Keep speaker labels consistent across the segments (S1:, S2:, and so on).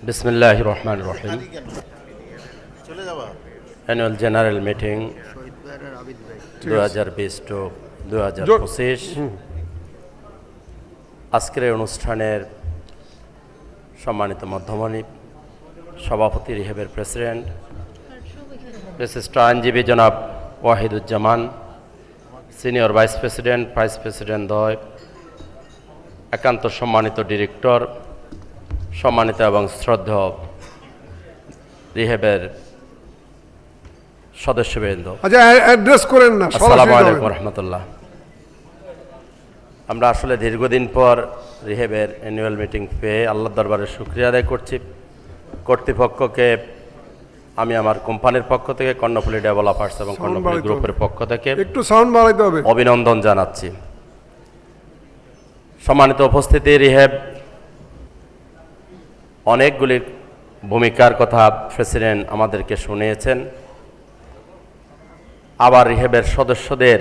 S1: বিসমিল্লাহির রহমানির রহিম। Annual general meeting 2020-2025 আজকের এই অনুষ্ঠানের সম্মানিত মধ্যমণি সভাপতি, রিহেবের প্রেসিডেন্ট বিশিষ্ট আইনজীবী জনাব ওয়াহিদুজ্জামান, সিনিয়র ভাইস প্রেসিডেন্ট দ্বয়, একান্ত সম্মানিত ডিরেক্টর, সম্মানিত এবং শ্রদ্ধেয় রিহেবের সদস্যবৃন্দ,
S2: অ্যাড্রেস করেন না।
S1: আসসালামু আলাইকুম রহমতুল্লাহ। আমরা আসলে দীর্ঘদিন পর রিহেবের অ্যানুয়াল মিটিং পেয়ে আল্লাহর দরবারে শুকরিয়া আদায় করছি। কর্তৃপক্ষকে আমি আমার কোম্পানির পক্ষ থেকে, কর্ণফুলী ডেভেলপার্স এবং কর্ণফুলী গ্রুপের পক্ষ থেকে
S2: একটু সাউন্ড বাড়াইতে হবে,
S1: অভিনন্দন জানাচ্ছি। সম্মানিত উপস্থিতি, রিহেব অনেকগুলি ভূমিকার কথা প্রেসিডেন্ট আমাদেরকে শুনিয়েছেন। আবার রিহেবের সদস্যদের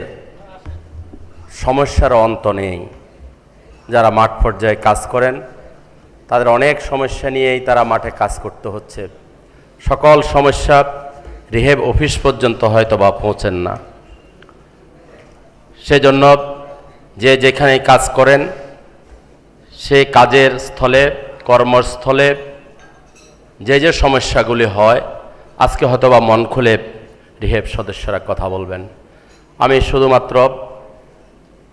S1: সমস্যার অন্ত নেই। যারা মাঠ পর্যায়ে কাজ করেন তাদের অনেক সমস্যা নিয়েই তারা মাঠে কাজ করতে হচ্ছে। সকল সমস্যা রিহেব অফিস পর্যন্ত হয়তো বা পৌঁছেন না। সেজন্য যে যেখানে কাজ করেন সেই কাজের স্থলে, কর্মস্থলে যে যে সমস্যাগুলি হয়, আজকে হয়তো বা মন খুলে রিহেব সদস্যরা কথা বলবেন। আমি শুধুমাত্র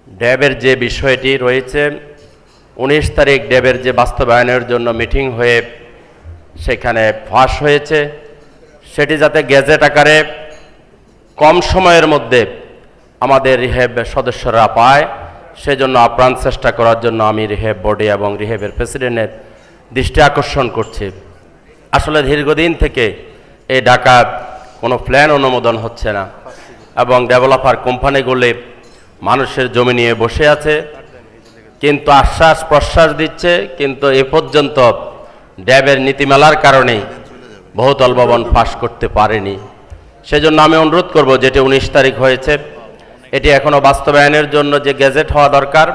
S1: ড্যাবের যে বিষয়টি রয়েছে, 19 তারিখ ড্যাবের যে বাস্তবায়নের জন্য মিটিং হয়ে সেখানে ফাঁস হয়েছে, সেটি যাতে গেজেট আকারে কম সময়ের মধ্যে আমাদের রিহেব সদস্যরা পায়, সেজন্য আপ্রাণ চেষ্টা করার জন্য আমি রিহেব বোর্ডে এবং রিহেবের প্রেসিডেন্টের দৃষ্টি আকর্ষণ করছি। আসলে দীর্ঘদিন থেকে এই ঢাকার কোনো প্ল্যান অনুমোদন হচ্ছে না এবং ডেভেলপার কোম্পানিগুলি মানুষের জমি নিয়ে বসে আছে, কিন্তু আশ্বাস প্রশ্বাস দিচ্ছে, কিন্তু এ পর্যন্ত ড্যাবের নীতিমালার কারণেই বহুতল ভবন পাস করতে পারেনি। সেজন্য আমি অনুরোধ করব, যেটি 19 তারিখ হয়েছে, এটি এখনও বাস্তবায়নের জন্য যে গ্যাজেট হওয়া দরকার,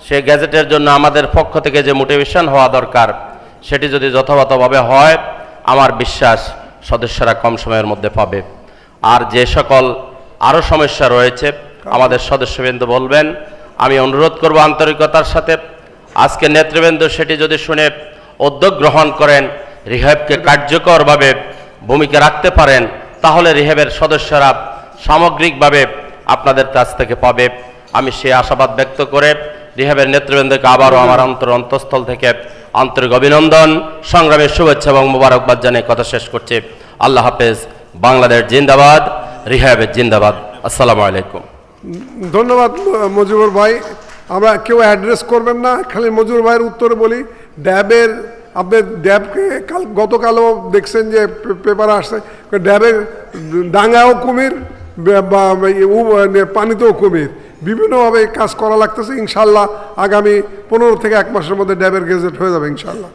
S1: সেই গ্যাজেটের জন্য আমাদের পক্ষ থেকে যে মোটিভেশন হওয়া দরকার, সেটি যদি যথাযথভাবে হয়, আমার বিশ্বাস সদস্যরা কম সময়ের মধ্যে পাবে। আর যে সকল আরও সমস্যা রয়েছে আমাদের সদস্যবৃন্দ বলবেন। আমি অনুরোধ করব আন্তরিকতার সাথে, আজকে নেতৃবৃন্দ সেটি যদি শুনে উদ্যোগ গ্রহণ করেন, রিহেবকে কার্যকরভাবে ভূমিকা রাখতে পারেন, তাহলে রিহেবের সদস্যরা সামগ্রিকভাবে আপনাদের কাছ থেকে পাবে। আমি সেই আশাবাদ ব্যক্ত করে রিহেবের নেতৃবৃন্দকে আবারও আমার অন্তঃস্থল থেকে আন্তরিক অভিনন্দন, সংগ্রামের শুভেচ্ছা এবং মোবারকবাদ জানিয়ে কথা শেষ করছি। আল্লাহ হাফেজ। বাংলাদেশ জিন্দাবাদ, রিহেবের জিন্দাবাদ। আসসালামু আলাইকুম।
S2: ধন্যবাদ মজিবুর ভাই। আমরা কেউ অ্যাড্রেস করবেন না, খালি মজিবুর ভাইয়ের উত্তরে বলি, ড্যাবের আপনার ড্যাবকে গতকালও দেখছেন যে পেপারে আসছে, ড্যাবের ডাঙ্গাও কুমির, পানিতেও কুমির, বিভিন্নভাবে কাজ করা লাগতেছে। ইনশাল্লাহ আগামী 15 থেকে 1 মাসের মধ্যে ড্যাবের গেজেট হয়ে যাবে ইনশাল্লাহ।